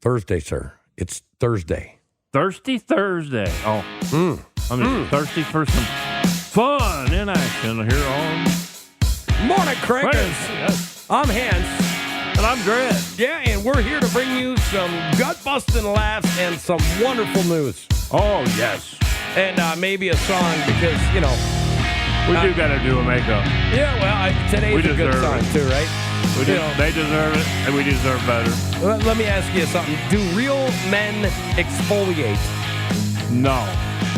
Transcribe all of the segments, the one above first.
Thursday, sir. It's Thursday. Thirsty Thursday. Oh. I'm thirsty for some fun in action here on Morning, Crackers. Yes. I'm Hans. And I'm Greg. Yeah, and we're here to bring you some gut-busting laughs and some wonderful news. Oh, yes. And maybe a song because, we do got to do a makeup. Yeah, well, today's a good song, too, right? They deserve it, and we deserve better. Let me ask you something. Do real men exfoliate? No.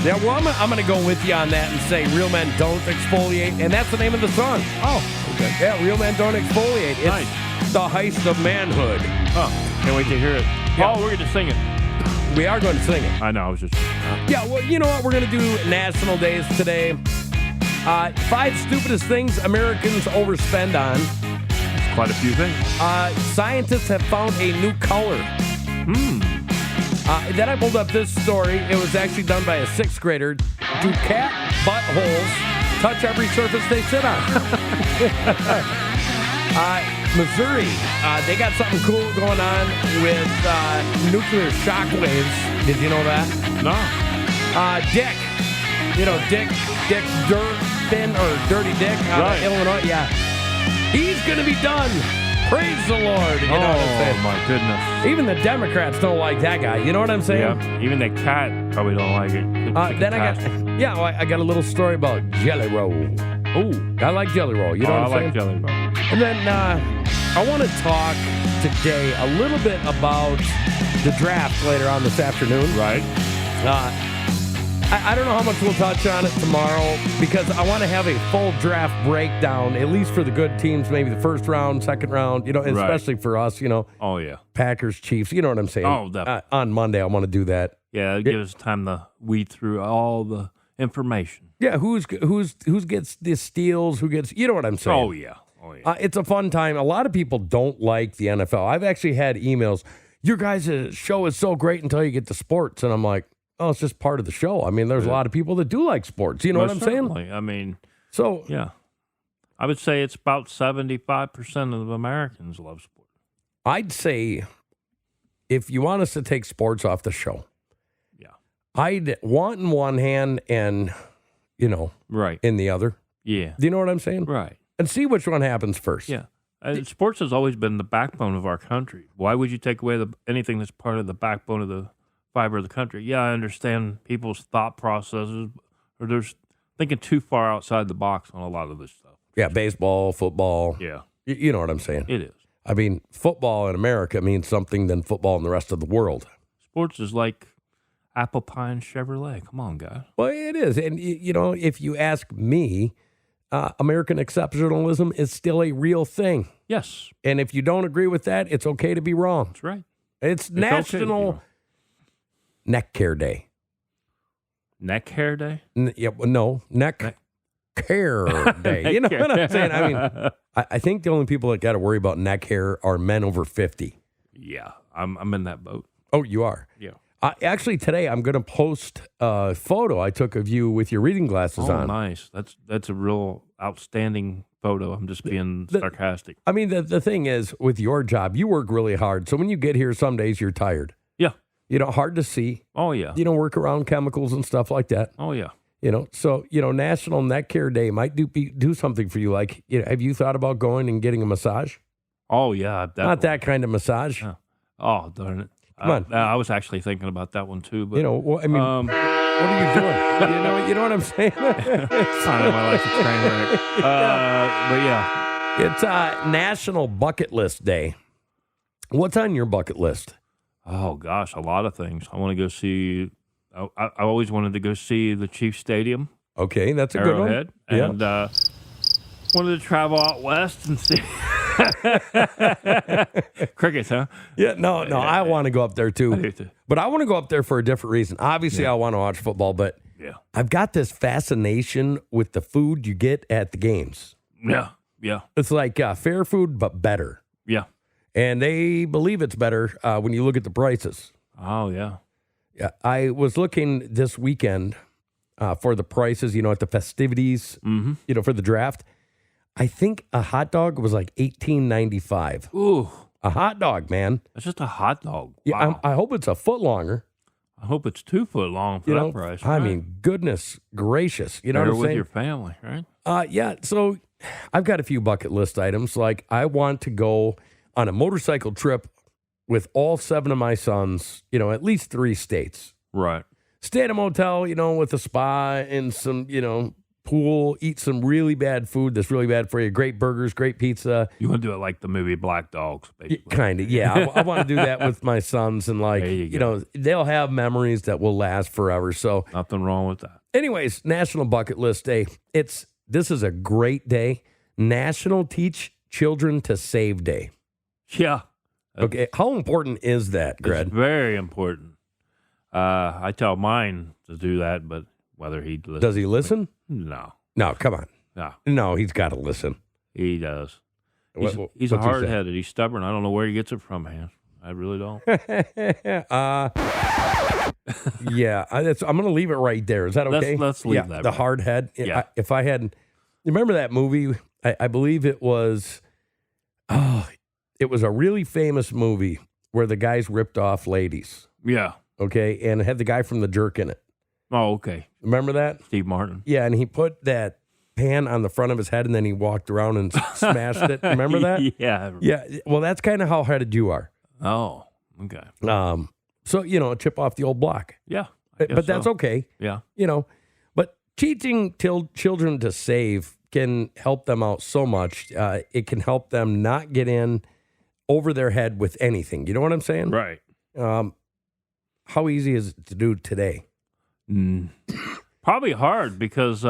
Yeah, well, I'm going to go with you on that and say real men don't exfoliate, and that's the name of the song. Oh, okay. Yeah, real men don't exfoliate. It's nice. The Heist of Manhood. Oh, can't wait to hear it. Yeah. Oh, we're going to sing it. We are going to sing it. I know, I was just... Yeah, well, you know what? We're going to do National Days today. 5 stupidest things Americans overspend on. Quite a few things. Scientists have found a new color. Then I pulled up this story. It was actually done by a 6th grader. Do cat buttholes touch every surface they sit on? Missouri, they got something cool going on with nuclear shockwaves. Did you know that? No. Dick. Dick Durbin or Dirty Dick out of Illinois. Yeah. He's going to be done. Praise the Lord. You know what I'm saying? Oh, my goodness. Even the Democrats don't like that guy. You know what I'm saying? Yeah. Even the cat probably don't like it. Then I got a little story about Jelly Roll. Oh, I like Jelly Roll. You know what I'm saying? I like Jelly Roll. And then I want to talk today a little bit about the draft later on this afternoon. Right. I don't know how much we'll touch on it tomorrow because I want to have a full draft breakdown, at least for the good teams, maybe the first round, second round, especially for us, Oh, yeah. Packers, Chiefs, you know what I'm saying? Oh, definitely. On Monday, I want to do that. Yeah, it gives us time to weed through all the information. Yeah, who gets the steals, who gets, you know what I'm saying? Oh, yeah. It's a fun time. A lot of people don't like the NFL. I've actually had emails, your guys' show is so great until you get to sports. And I'm like, oh, it's just part of the show. I mean, there's a lot of people that do like sports. You know what I'm saying? I mean, so yeah. I would say it's about 75% of Americans love sports. I'd say if you want us to take sports off the show, I'd want in one hand and, right in the other. Yeah. Do you know what I'm saying? Right. And see which one happens first. Yeah. Sports has always been the backbone of our country. Why would you take away anything that's part of the backbone of the fiber of the country? Yeah, I understand people's thought processes, or they're thinking too far outside the box on a lot of this stuff. Yeah, baseball, football. Yeah. You know what I'm saying? It is. I mean, football in America means something than football in the rest of the world. Sports is like apple pie and Chevrolet. Come on, guys. Well, it is. And, if you ask me, American exceptionalism is still a real thing. Yes. And if you don't agree with that, it's okay to be wrong. That's right. It's National Neck Care Day. Neck Hair Day? Neck Care Day. You know what I'm saying? I mean, I think the only people that got to worry about neck hair are men over 50. Yeah, I'm in that boat. Oh, you are? Yeah. Actually, today I'm going to post a photo I took of you with your reading glasses on. Oh, nice. That's a real outstanding photo. I'm just being sarcastic. I mean, the thing is, with your job, you work really hard. So when you get here, some days you're tired. Yeah. Hard to see. Oh, yeah. You don't work around chemicals and stuff like that. Oh, yeah. So, National Neck Care Day might do something for you. Like, have you thought about going and getting a massage? Oh, yeah. Definitely. Not that kind of massage. Yeah. Oh, darn it. Come on. I was actually thinking about that one, too. But, what are you doing? You know what I'm saying? My life's a train wreck. But, yeah. It's National Bucket List Day. What's on your bucket list? Oh, gosh, a lot of things. I want to go see... I always wanted to go see the Chiefs Stadium. Okay, that's a good one. Arrowhead. And wanted to travel out west and see... Crickets, huh? Yeah, no, I want to go up there too. I do too. But I want to go up there for a different reason. Obviously, I want to watch football, but I've got this fascination with the food you get at the games. Yeah. It's like fair food, but better. Yeah. And they believe it's better when you look at the prices. Oh, yeah. Yeah, I was looking this weekend for the prices, at the festivities, for the draft. I think a hot dog was like $18.95. Ooh. A hot dog, man. It's just a hot dog. Yeah, Wow. I hope it's a foot longer. I hope it's 2 foot long for that price. I right? mean, goodness gracious. You know Better what I'm with saying? your family, right? Yeah, so I've got a few bucket list items. Like, I want to go on a motorcycle trip with all 7 of my sons, at least 3 states. Right. Stay at a motel, with a spa and some, pool, eat some really bad food that's really bad for you. Great burgers, great pizza. You want to do it like the movie Black Dogs, basically. Kind of, yeah. I want to do that with my sons, and There you go. they'll have memories that will last forever. So, Nothing wrong with that. anyways, National Bucket List Day. This is a great day. National Teach Children to Save Day. Yeah. Okay, how important is that, Gred? It's very important. I tell mine to do that, but whether he listens. Does he listen? No. No, come on. No. No, he's got to listen. He does. What- He's what's he a say? hard-headed. He's stubborn. I don't know where he gets it from, man. I really don't. Yeah, I'm going to leave it right there. Is that okay? Let's leave yeah, that the right. hard head. Yeah. If I had, remember that movie? I believe it was. It was a really famous movie where the guys ripped off ladies. Yeah. Okay, and it had the guy from The Jerk in it. Oh, okay. Remember that? Steve Martin. Yeah, and he put that pan on the front of his head, and then he walked around and smashed it. Remember that? Yeah. Yeah. Well, that's kind of how headed you are. Oh, okay. So chip off the old block. Yeah. I guess But that's so. okay. Yeah. But teaching children to save can help them out so much. It can help them not get in over their head with anything. You know what I'm saying? Right. How easy is it to do today? Probably hard because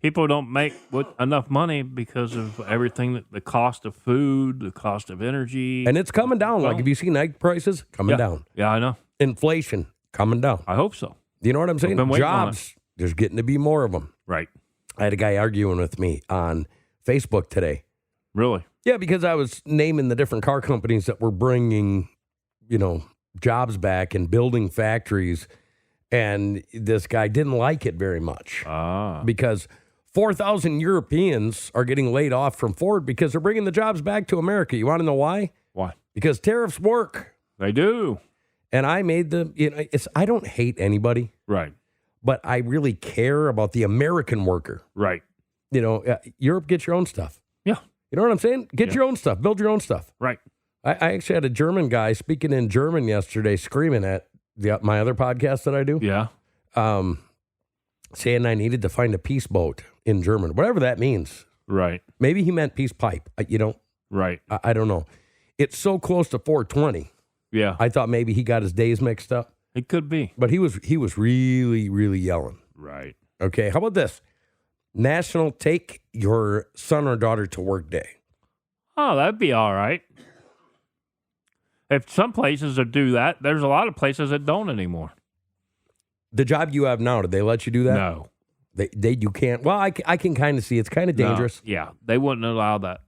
people don't make enough money because of everything, the cost of food, the cost of energy. And it's coming down. Like, Well, have you seen egg prices? Coming down. Yeah, I know. Inflation coming down. I hope so. You know what I'm saying? been waiting on Jobs, there's getting to be more of them. Right. I had a guy arguing with me on Facebook today. Really? Yeah, because I was naming the different car companies that were bringing, jobs back and building factories. And this guy didn't like it very much because 4,000 Europeans are getting laid off from Ford because they're bringing the jobs back to America. You want to know why? Why? Because tariffs work. They do. And I made I don't hate anybody, Right. but I really care about the American worker. Right. Europe, get your own stuff. Yeah. You know what I'm saying? Get Yeah. your own stuff. Build your own stuff. Right. I actually had a German guy speaking in German yesterday, screaming at my other podcast that I do, Yeah. saying I needed to find a peace boat in German, whatever that means. Right. Maybe he meant peace pipe. Right. I don't know. It's so close to 420. Yeah. I thought maybe he got his days mixed up, It could be. but he was really, really yelling. Right. Okay, how about this? National Take Your Son or Daughter to Work Day. Oh, that'd be all right. If some places that do that, there's a lot of places that don't anymore. The job you have now, did they let you do that? No. You can't. Well, I can kind of see it's kind of No. dangerous. Yeah. They wouldn't allow that.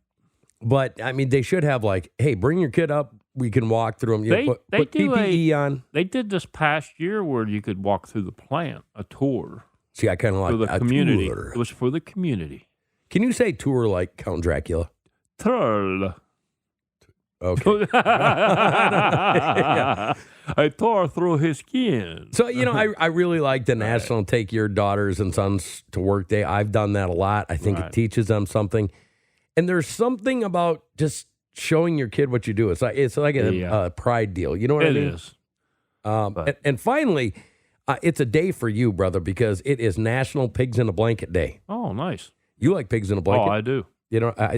But, I mean, they should have hey, bring your kid up. We can walk through them. Put do PPE on. They did this past year where you could walk through the plant, a tour See, I kind of like for the a community. tour. It was for the community. Can you say tour like Count Dracula? Tour. Okay. I tore through his skin. So, I really like the National Take Your Daughters and Sons to Work Day. I've done that a lot. I think it teaches them something. And there's something about just showing your kid what you do. It's like a pride deal. You know what I mean? It is. And finally, it's a day for you, brother, because it is National Pigs in a Blanket Day. Oh, nice. You like pigs in a blanket? Oh, I do.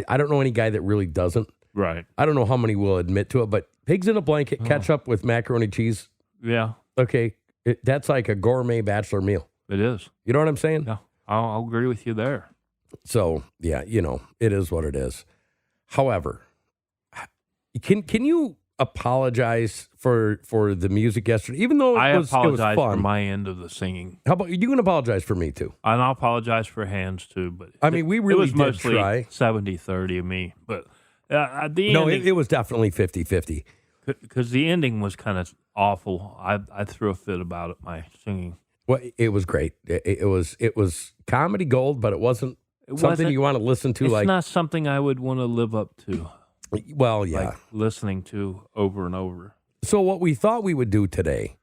I don't know any guy that really doesn't. Right. I don't know how many will admit to it, but pigs in a blanket, ketchup with macaroni cheese. Yeah, Okay, that's like a gourmet bachelor meal. it is. You know what I'm saying? Yeah, I'll agree with you there. So, yeah, it is what it is. However, can you apologize for the music yesterday? Even though I it was apologize for fun. my end of the singing. How about you can apologize for me too? And I'll apologize for Hands too, but I mean, we really it was did mostly try. 70-30 of me. But the No, ending, it was definitely 50-50. because the ending was kind of awful. I threw a fit about it, my singing. Well, it was great. It was comedy gold, but it wasn't something you want to listen to. It's Like, not something I would want to live up to. Well, yeah. Like listening to over and over. So what we thought we would do today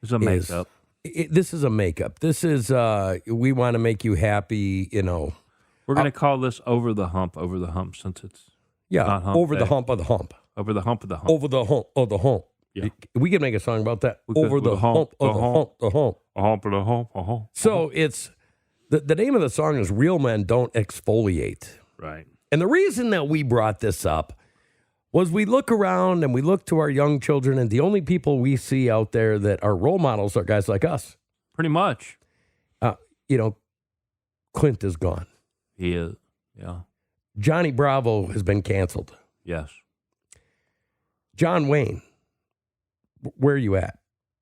It's a makeup. This is a makeup. This is, we want to make you happy, you know. We're going to call this over the hump, since it's not hump over day. the hump of the hump. Over the hump of the hump. Over the hump of the hump. Yeah. We can make a song about that. We could, Over the hump of the hump, the hump. A hump of the hump, a hump. So it's, the name of the song is Real Men Don't Exfoliate. Right. And the reason that we brought this up was we look around and we look to our young children, and the only people we see out there that are role models are guys like us. Pretty much. You know, Clint is gone. He is. Yeah. Johnny Bravo has been canceled. Yes. John Wayne, where are you at?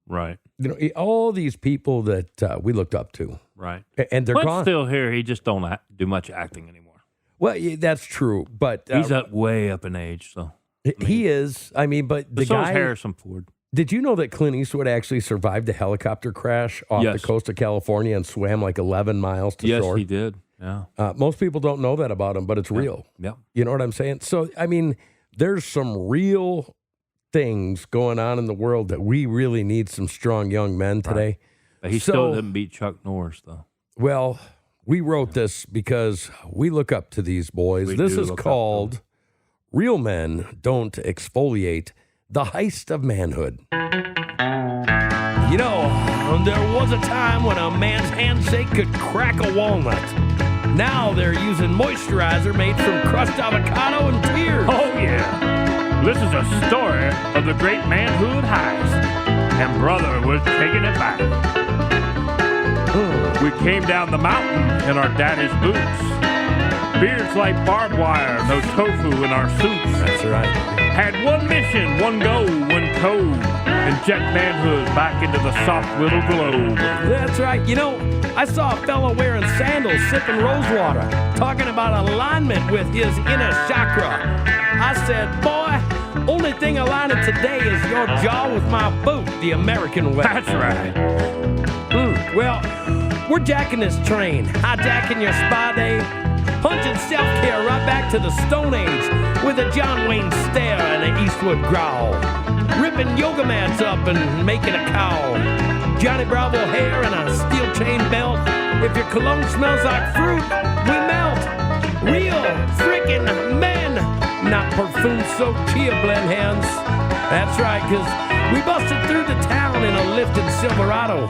Right. You know, all these people that we looked up to. Right. And they're Clint's gone. still here. He just don't do much acting anymore. Well, yeah, that's true. But He's way up in age, so. He is. I mean, but the so is guy. Harrison Ford. Did you know that Clint Eastwood actually survived a helicopter crash off the coast of California and swam like 11 miles to shore? Yes, he did. Yeah. Most people don't know that about him, but it's real. Yeah. You know what I'm saying? So, I mean, there's some real things going on in the world that we really need some strong young men today. Right. But he still didn't beat Chuck Norris, though. Well, we wrote this because we look up to these boys. This is called Real Men Don't Exfoliate, the Heist of Manhood. You know, there was a time when a man's handshake could crack a walnut. Now they're using moisturizer made from crushed avocado and tears. Oh, yeah. This is a story of the great manhood heist. And brother was taking it back. We came down the mountain in our daddy's boots. Beards like barbed wire, no tofu in our suits. That's right. Had one mission, one goal, one code. Inject manhood back into the soft little globe. That's right. You know, I saw a fellow wearing sandals sipping rose water, talking about alignment with his inner chakra. I said, boy, only thing aligning today is your jaw with my boot, the American way. That's right. Well, we're jacking this train, hijacking your spa day, punching self-care right back to the Stone Age with a John Wayne stare and an Eastwood growl, ripping yoga mats up and making a cowl, Johnny Bravo hair and a steel chain belt. If your cologne smells like fruit, we melt. Real freaking men, not perfume-soaked chia blend hands. That's right, because we busted through the town in a lifted Silverado,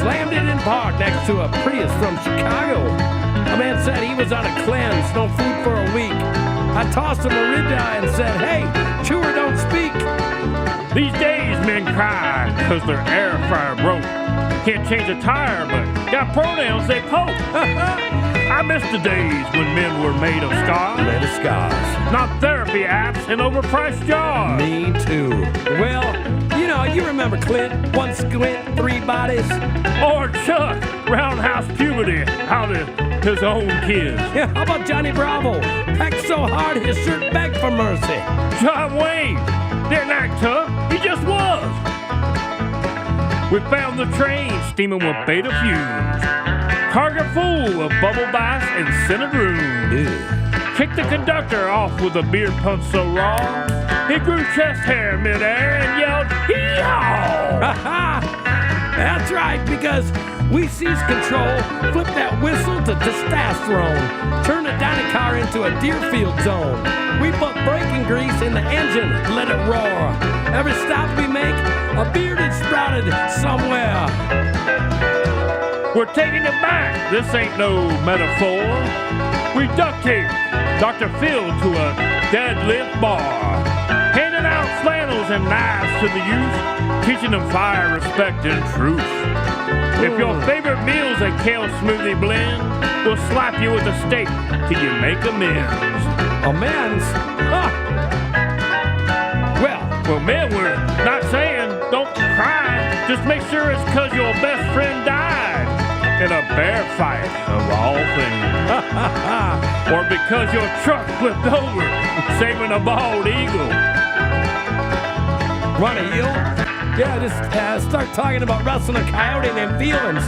slammed it in park next to a Prius from Chicago. A man said he was on a cleanse, no food for a week. I tossed him a ribeye and said, hey, chewer don't speak. These days men cry because their air fryer broke. Can't change a tire, but got pronouns they poke. I miss the days when men were made of scars. Made of scars. Not therapy apps and overpriced jars. Me too. Well, you know, you remember Clint, one squint, three bodies. Or Chuck, roundhouse puberty, out of his own kids. Yeah, how about Johnny Bravo? Packed so hard his shirt begged for mercy. John Wayne didn't act tough, he just was. We found the train steaming with beta fumes, cargo full of bubble bath and cinnamon. Kicked the conductor off with a beer punch so raw, he grew chest hair midair and yelled, "Hee-haw!" That's right, because we seized control, flipped that whistle to testosterone, turned the Donny car into a Deerfield zone. We put braking grease in the engine, let it roar. Every stop we make, a beard is sprouted somewhere. We're taking it back, this ain't no metaphor. We duct taped Dr. Phil to a deadlift bar, handing out flannels and knives to the youth, teaching them fire, respect, and truth. If your favorite meal's a kale smoothie blend, we'll slap you with a steak till you make amends. Amends? Huh. Well, man, we're not saying don't cry. Just make sure it's because your best friend died in a bear fight, of all things. Or because your truck flipped over, saving a bald eagle. Want to yield? Yeah, just start talking about wrestling a coyote and feelings.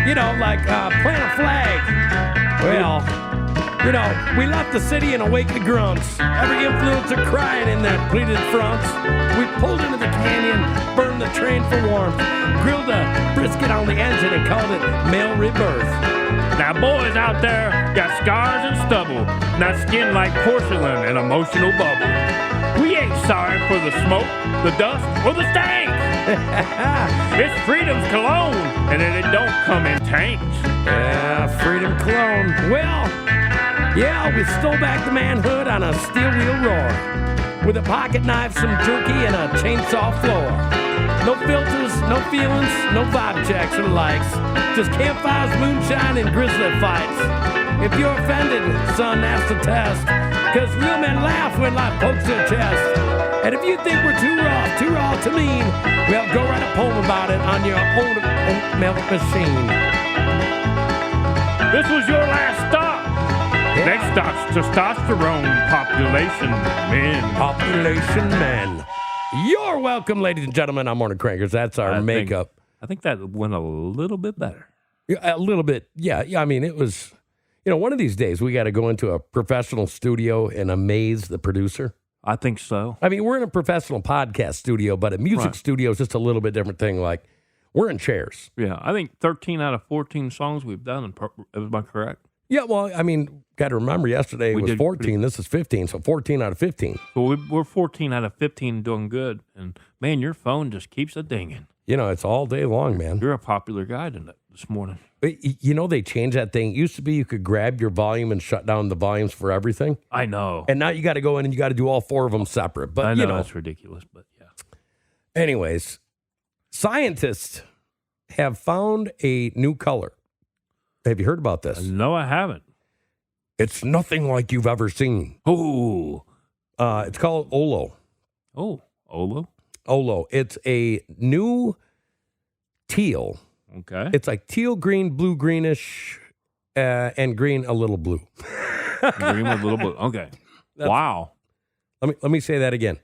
You know, like plant a flag. Well, You know, we left the city and awake the grunts. Every influencer crying in their pleated fronts. We pulled into the canyon, burned the train for warmth, grilled a brisket on the engine and called it male rebirth. Now, boys out there got scars and stubble, not skin like porcelain and emotional bubble. We ain't sorry for the smoke, the dust, or the stank. It's freedom's cologne, and it don't come in tanks. Yeah, freedom cologne. Well, yeah, we stole back the manhood on a steel wheel roar. With a pocket knife, some jerky, and a chainsaw floor. No filters, no feelings, no vibe checks or likes. Just campfires, moonshine, and grizzly fights. If you're offended, son, that's the test. Cause real men laugh when life pokes their chest. And if you think we're too raw to mean, well, go write a poem about it on your own milk machine. This was your last stop. Yeah. Next stop's testosterone population men. Population men. You're welcome, ladies and gentlemen. I'm Morning Crankers. That's our makeup. I think that went a little bit better. A little bit. Yeah. I mean, it was, one of these days we got to go into a professional studio and amaze the producer. I think so. I mean, we're in a professional podcast studio, but a music studio is just a little bit different thing. Like, we're in chairs. Yeah. I think 13 out of 14 songs we've done. Am I correct? Yeah, well, I mean, got to remember yesterday was 14. This is 15, so 14 out of 15. Well, we're 14 out of 15 doing good. And, man, your phone just keeps a dinging. It's all day long, man. You're a popular guy this morning. They changed that thing. It used to be you could grab your volume and shut down the volumes for everything. I know. And now you got to go in and you got to do all four of them separate. But I know that's ridiculous, but yeah. Anyways, scientists have found a new color. Have you heard about this? No, I haven't. It's nothing like you've ever seen. Oh. It's called Olo. Oh, Olo? Olo. It's a new teal. Okay. It's like teal, green, blue, greenish, and green, a little blue. Green with a little blue. Okay. Wow. Let me say that again.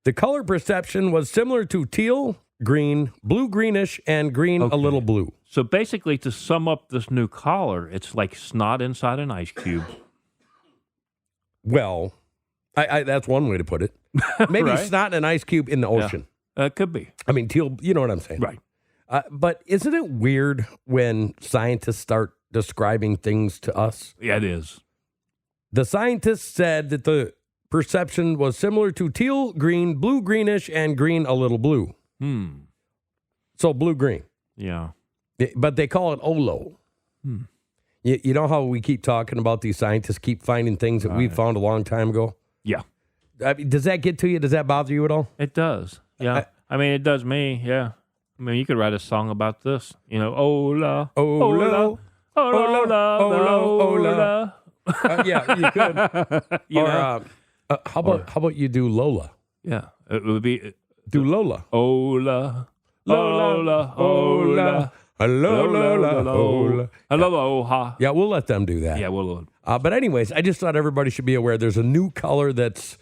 The color perception was similar to teal, green, blue, greenish, and green, a little blue. So basically, to sum up this new collar, it's like snot inside an ice cube. Well, I that's one way to put it. Maybe Right. snot in an ice cube in the ocean. Yeah. It could be. I mean, teal, you know what I'm saying? Right. But isn't it weird when scientists start describing things to us? Yeah, it is. The scientists said that the perception was similar to teal, green, blue, greenish, and green, a little blue. So blue-green. Yeah. But they call it Olo. You know how we keep talking about these scientists keep finding things that we found a long time ago? Yeah. I mean, does that get to you? Does that bother you at all? It does. Yeah. I mean, it does me. Yeah. I mean, you could write a song about this. Ola. Olo. Ola. Ola. Yeah, you could. Know? How about you do Lola? Yeah. It would be. Do Lola. Ola. Ola. Ola. Lola. Aloha. Yeah, we'll let them do that. Yeah, we'll. But anyways, I just thought everybody should be aware there's a new color that's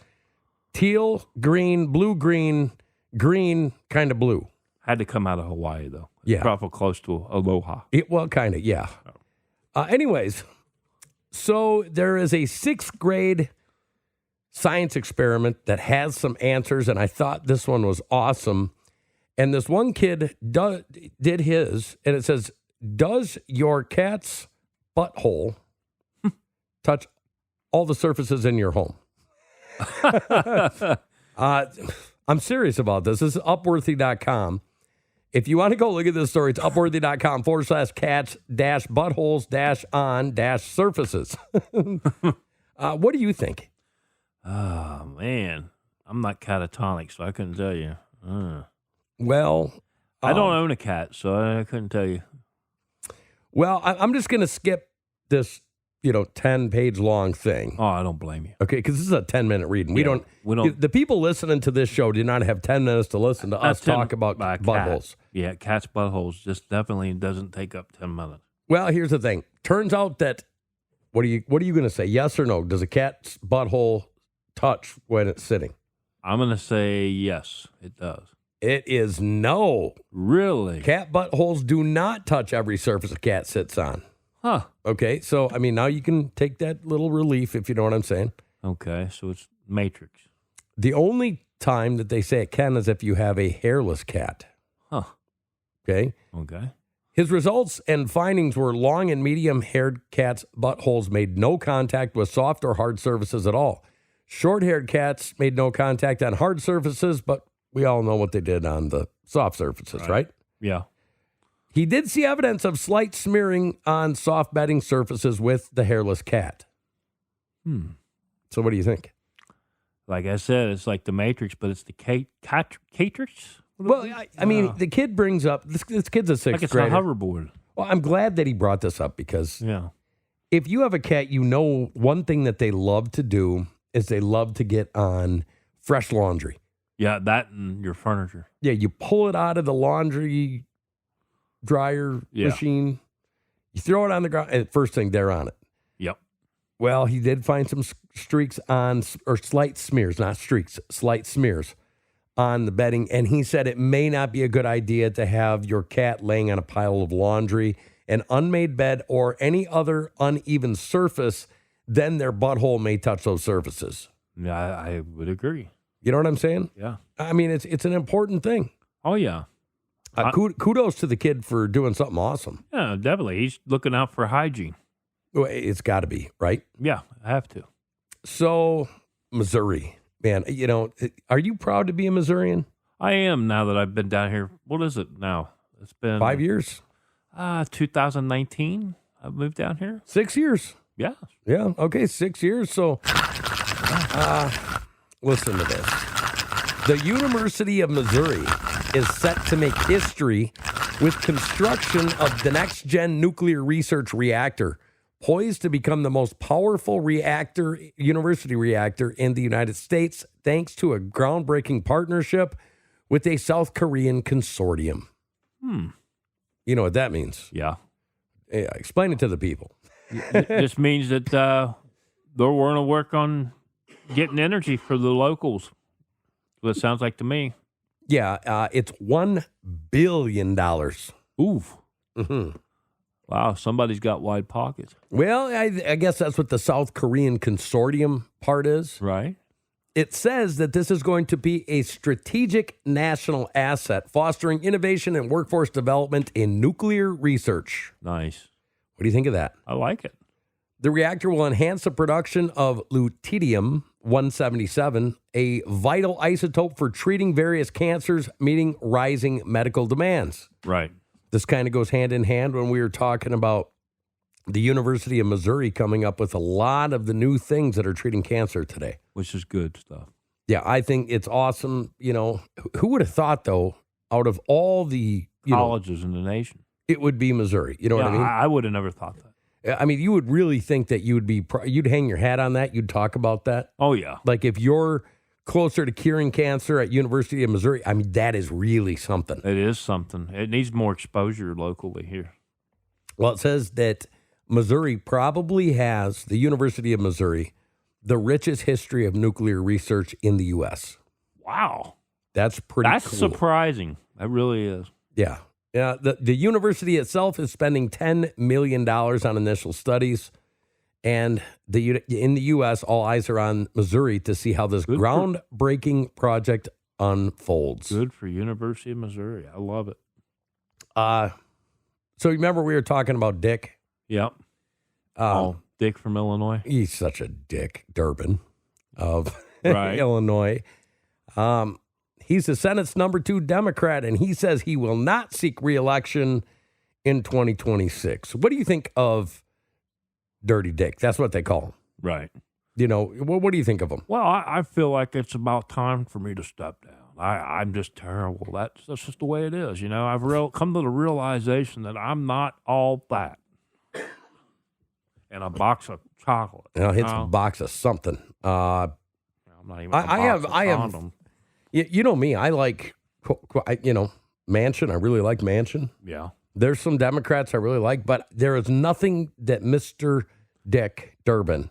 teal, green, blue-green, green, kind of blue. Had to come out of Hawaii, though. Yeah. Probably close to aloha. Well, kind of, yeah. Anyways, so there is a 6th grade science experiment that has some answers, and I thought this one was awesome. And this one kid did his, and it says, does your cat's butthole touch all the surfaces in your home? I'm serious about this. This is Upworthy.com. If you want to go look at this story, it's Upworthy.com/cats-buttholes-on-surfaces. What do you think? Oh, man. I'm not catatonic, so I couldn't tell you. Well, I don't own a cat, so I couldn't tell you. Well, I'm just going to skip this, 10-page long thing. Oh, I don't blame you. Okay, because this is a 10-minute reading. We don't. The people listening to this show do not have 10 minutes to listen to us talk about buttholes. Yeah, cat's buttholes just definitely doesn't take up 10 minutes. Well, here's the thing. Turns out that what are you going to say? Yes or no? Does a cat's butthole touch when it's sitting? I'm going to say yes, it does. It is no. Really? Cat buttholes do not touch every surface a cat sits on. Huh. Okay, so, I mean, now you can take that little relief, if you know what I'm saying. Okay, so it's Matrix. The only time that they say it can is if you have a hairless cat. Huh. Okay? Okay. His results and findings were long and medium-haired cats' buttholes made no contact with soft or hard surfaces at all. Short-haired cats made no contact on hard surfaces, but we all know what they did on the soft surfaces, right? Yeah. He did see evidence of slight smearing on soft bedding surfaces with the hairless cat. So what do you think? Like I said, it's like the Matrix, but it's the Catrix? Well, I mean, the kid brings up, this kid's a sixth Like it's grader. a hoverboard. Well, I'm glad that he brought this up because Yeah. if you have a cat, you know one thing that they love to do is they love to get on fresh laundry. Yeah, that and your furniture. Yeah, you pull it out of the laundry dryer machine, you throw it on the ground, and first thing, they're on it. Yep. Well, he did find some streaks on, or slight smears, not streaks, slight smears on the bedding. And he said it may not be a good idea to have your cat laying on a pile of laundry, an unmade bed, or any other uneven surface. Then their butthole may touch those surfaces. Yeah, I would agree. You know what I'm saying? Yeah. I mean, it's an important thing. Oh, yeah. Kudos to the kid for doing something awesome. Yeah, definitely. He's looking out for hygiene. Well, it's got to be, right? Yeah, I have to. So, Missouri, man, you know, are you proud to be a Missourian? I am now that I've been down here. What is it now? It's been 5 years? 2019. I moved down here. 6 years? Yeah. Yeah. Okay. 6 years. So, listen to this. The University of Missouri is set to make history with construction of the next-gen nuclear research reactor, poised to become the most powerful university reactor in the United States, thanks to a groundbreaking partnership with a South Korean consortium. You know what that means? Yeah. Yeah, explain it to the people. This means that they're going to work on getting energy for the locals. What it sounds like to me. Yeah, it's $1 billion. Oof. Mm-hmm. Wow, somebody's got wide pockets. Well, I guess that's what the South Korean consortium part is. Right. It says that this is going to be a strategic national asset, fostering innovation and workforce development in nuclear research. Nice. What do you think of that? I like it. The reactor will enhance the production of lutetium-177, a vital isotope for treating various cancers, meeting rising medical demands. Right. This kind of goes hand in hand when we were talking about the University of Missouri coming up with a lot of the new things that are treating cancer today. Which is good stuff. Yeah, I think it's awesome. You know, who would have thought, though, out of all the colleges in the nation, it would be Missouri. You know what I mean? I would have never thought that. I mean, you would really think that you would be, you'd hang your hat on that. You'd talk about that. Oh, yeah. Like if you're closer to curing cancer at University of Missouri, I mean, that is really something. It is something. It needs more exposure locally here. Well, it says that Missouri probably has, the University of Missouri, the richest history of nuclear research in the U.S. Wow. That's pretty That's cool. surprising. That really is. Yeah. Yeah. The university itself is spending $10 million on initial studies. And in the U.S., all eyes are on Missouri to see how this groundbreaking project unfolds. Good for University of Missouri. I love it. So remember we were talking about Dick? Yep. Dick from Illinois. He's such a Dick Durbin of Right. Illinois. He's the Senate's number 2 Democrat, and he says he will not seek re-election in 2026. What do you think of Dirty Dick? That's what they call him. Right. You know, what do you think of him? Well, I feel like it's about time for me to step down. I'm just terrible. That's just the way it is. You know, I've come to the realization that I'm not all that. And a box of chocolate. It's a box of something. I'm not even. I have. You know me. I like, Manchin. I really like Manchin. Yeah. There's some Democrats I really like, but there is nothing that Mr. Dick Durbin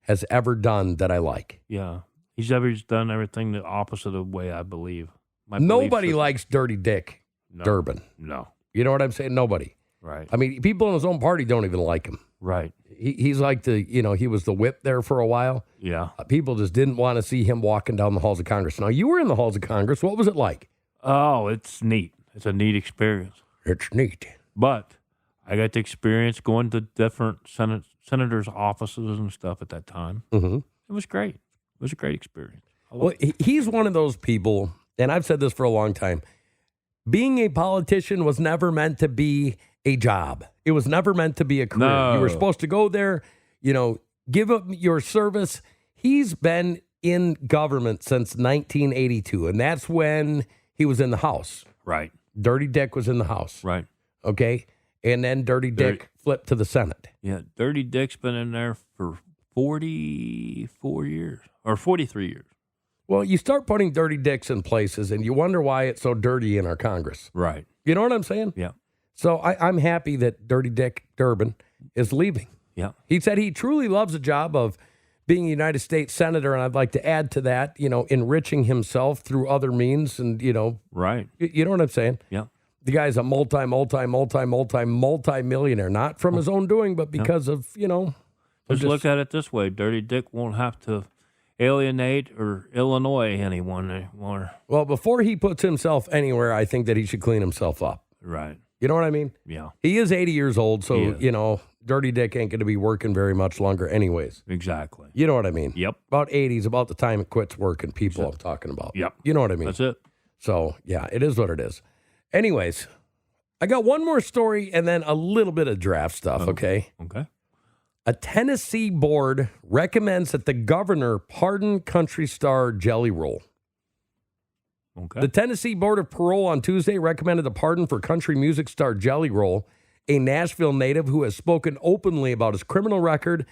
has ever done that I like. Yeah. He's done everything the opposite of the way I believe. Nobody likes Dirty Dick Durbin. No. You know what I'm saying? Nobody. Right. I mean, people in his own party don't even like him. Right. He's like he was the whip there for a while. Yeah. People just didn't want to see him walking down the halls of Congress. Now, you were in the halls of Congress. What was it like? Oh, it's neat. It's a neat experience. It's neat. But I got to experience going to different senators' offices and stuff at that time. Mm-hmm. It was great. It was a great experience. Well, he's one of those people, and I've said this for a long time. Being a politician was never meant to be a job. It was never meant to be a career. No. You were supposed to go there, give up your service. He's been in government since 1982, and that's when he was in the House. Right. Dirty Dick was in the House. Right. Okay? And then Dirty Dick flipped to the Senate. Yeah, Dirty Dick's been in there for 44 years or 43 years. Well, you start putting dirty dicks in places, and you wonder why it's so dirty in our Congress. Right. You know what I'm saying? Yeah. So I'm happy that Dirty Dick Durbin is leaving. Yeah. He said he truly loves the job of being a United States Senator, and I'd like to add to that, enriching himself through other means, and, Right. You know what I'm saying? Yeah. The guy's a multi-millionaire, not from his own doing, but because of, Just look at it this way. Dirty Dick won't have to alienate or Illinois anyone anymore. Well, before he puts himself anywhere, I think that he should clean himself up. Right. You know what I mean? Yeah. He is 80 years old, so, Dirty Dick ain't going to be working very much longer anyways. Exactly. You know what I mean? Yep. About 80 is about the time it quits working, people I'm talking about. Yep. You know what I mean? That's it. So, yeah, it is what it is. Anyways, I got one more story and then a little bit of draft stuff, okay? Okay. A Tennessee board recommends that the governor pardon country star Jelly Roll. Okay. The Tennessee Board of Parole on Tuesday recommended a pardon for country music star Jelly Roll, a Nashville native who has spoken openly about his criminal record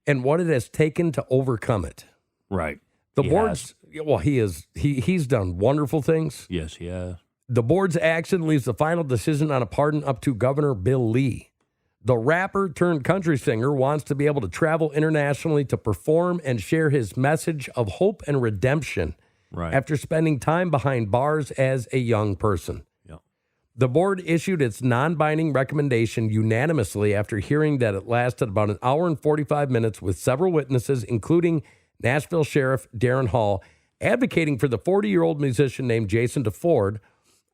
and what it has taken to overcome it. Right. The board's, he's done wonderful things. Yes, he has. The board's action leaves the final decision on a pardon up to Governor Bill Lee. The rapper turned country singer wants to be able to travel internationally to perform and share his message of hope and redemption after spending time behind bars as a young person. Yeah. The board issued its non-binding recommendation unanimously after hearing that it lasted about an hour and 45 minutes with several witnesses, including Nashville Sheriff Darren Hall, advocating for the 40-year-old musician named Jason DeFord.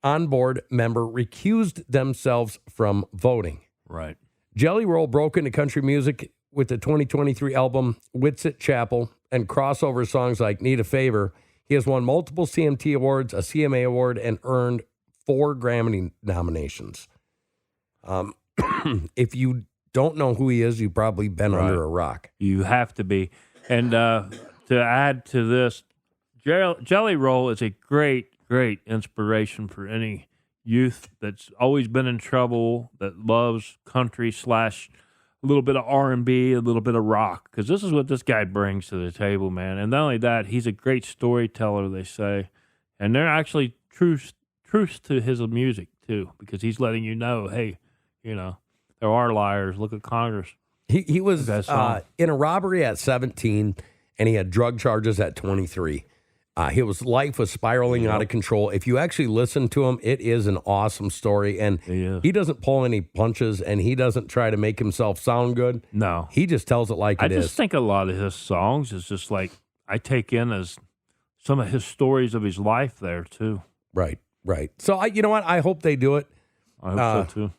On-board member recused themselves from voting. Right. Jelly Roll broke into country music with the 2023 album Witsit Chapel and crossover songs like Need a Favor. He has won multiple CMT awards, a CMA award, and earned 4 Grammy nominations. If you don't know who he is, you've probably been under a rock. You have to be. And to add to this, Jelly Roll is a great inspiration for any youth that's always been in trouble, that loves country / a little bit of R&B, a little bit of rock, because this is what this guy brings to the table, man. And not only that, he's a great storyteller, they say. And they're actually truths to his music, too, because he's letting you know, hey, there are liars. Look at Congress. He was in a robbery at 17, and he had drug charges at 23. His life was spiraling out of control. If you actually listen to him, it is an awesome story. And he doesn't pull any punches, and he doesn't try to make himself sound good. No. He just tells it like it is. I just think a lot of his songs is just like, I take in as some of his stories of his life there, too. Right. So, you know what? I hope they do it. I hope so, too.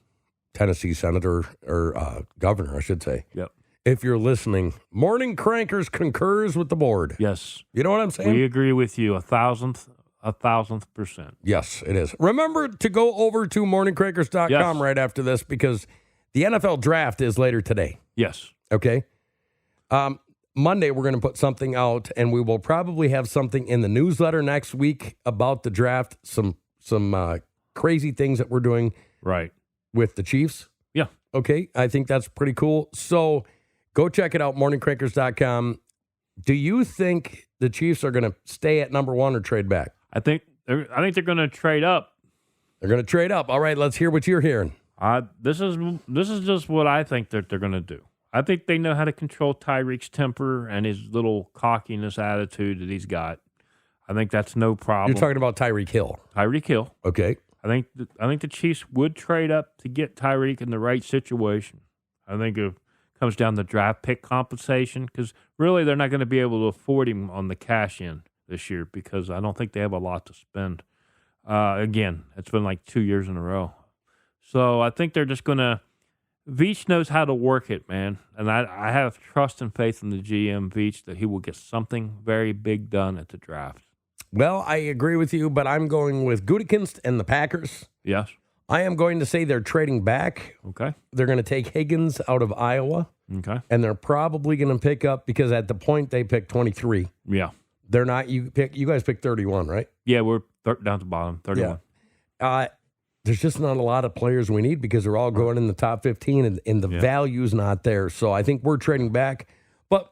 Tennessee senator or governor, I should say. Yep. If you're listening, Morning Crankers concurs with the board. Yes. You know what I'm saying? We agree with you 1,000%. Yes, it is. Remember to go over to morningcrankers.com right after this, because the NFL draft is later today. Yes. Okay. Monday, we're going to put something out, and we will probably have something in the newsletter next week about the draft, some crazy things that we're doing with the Chiefs. Yeah. Okay. I think that's pretty cool. So go check it out, morningcrankers.com. Do you think the Chiefs are going to stay at number 1 or trade back? I think they're going to trade up. They're going to trade up. All right, let's hear what you're hearing. This is just what I think that they're going to do. I think they know how to control Tyreek's temper and his little cockiness attitude that he's got. I think that's no problem. You're talking about Tyreek Hill. Tyreek Hill. Okay. I think the Chiefs would trade up to get Tyreek in the right situation. I think it comes down to draft pick compensation because really they're not going to be able to afford him on the cash in this year because I don't think they have a lot to spend. Again, it's been like 2 years in a row. So I think they're just going to – Veach knows how to work it, man. And I have trust and faith in the GM, Veach, that he will get something very big done at the draft. Well, I agree with you, but I'm going with Gutekunst and the Packers. Yes. I am going to say they're trading back. Okay. They're going to take Higgins out of Iowa. Okay. And they're probably going to pick up because at the point they picked 23. Yeah. They're not. You guys picked 31, right? Yeah, we're down at the bottom, 31. Yeah. There's just not a lot of players we need because they're all going in the top 15 and the value's not there. So I think we're trading back. But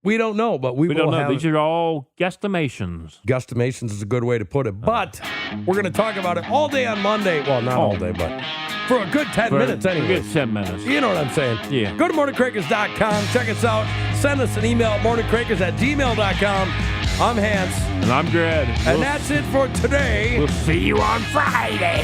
we don't know. But we don't will know. have. These are all guesstimations. Guesstimations is a good way to put it. But we're going to talk about it all day on Monday. Well, not all day, but for a good 10 minutes anyway. A good 10 minutes. You know what I'm saying? Yeah. Go to morningcrakers.com. Check us out. Send us an email at morningcrakers@gmail.com. I'm Hans. And I'm Greg. And that's it for today. We'll see you on Friday.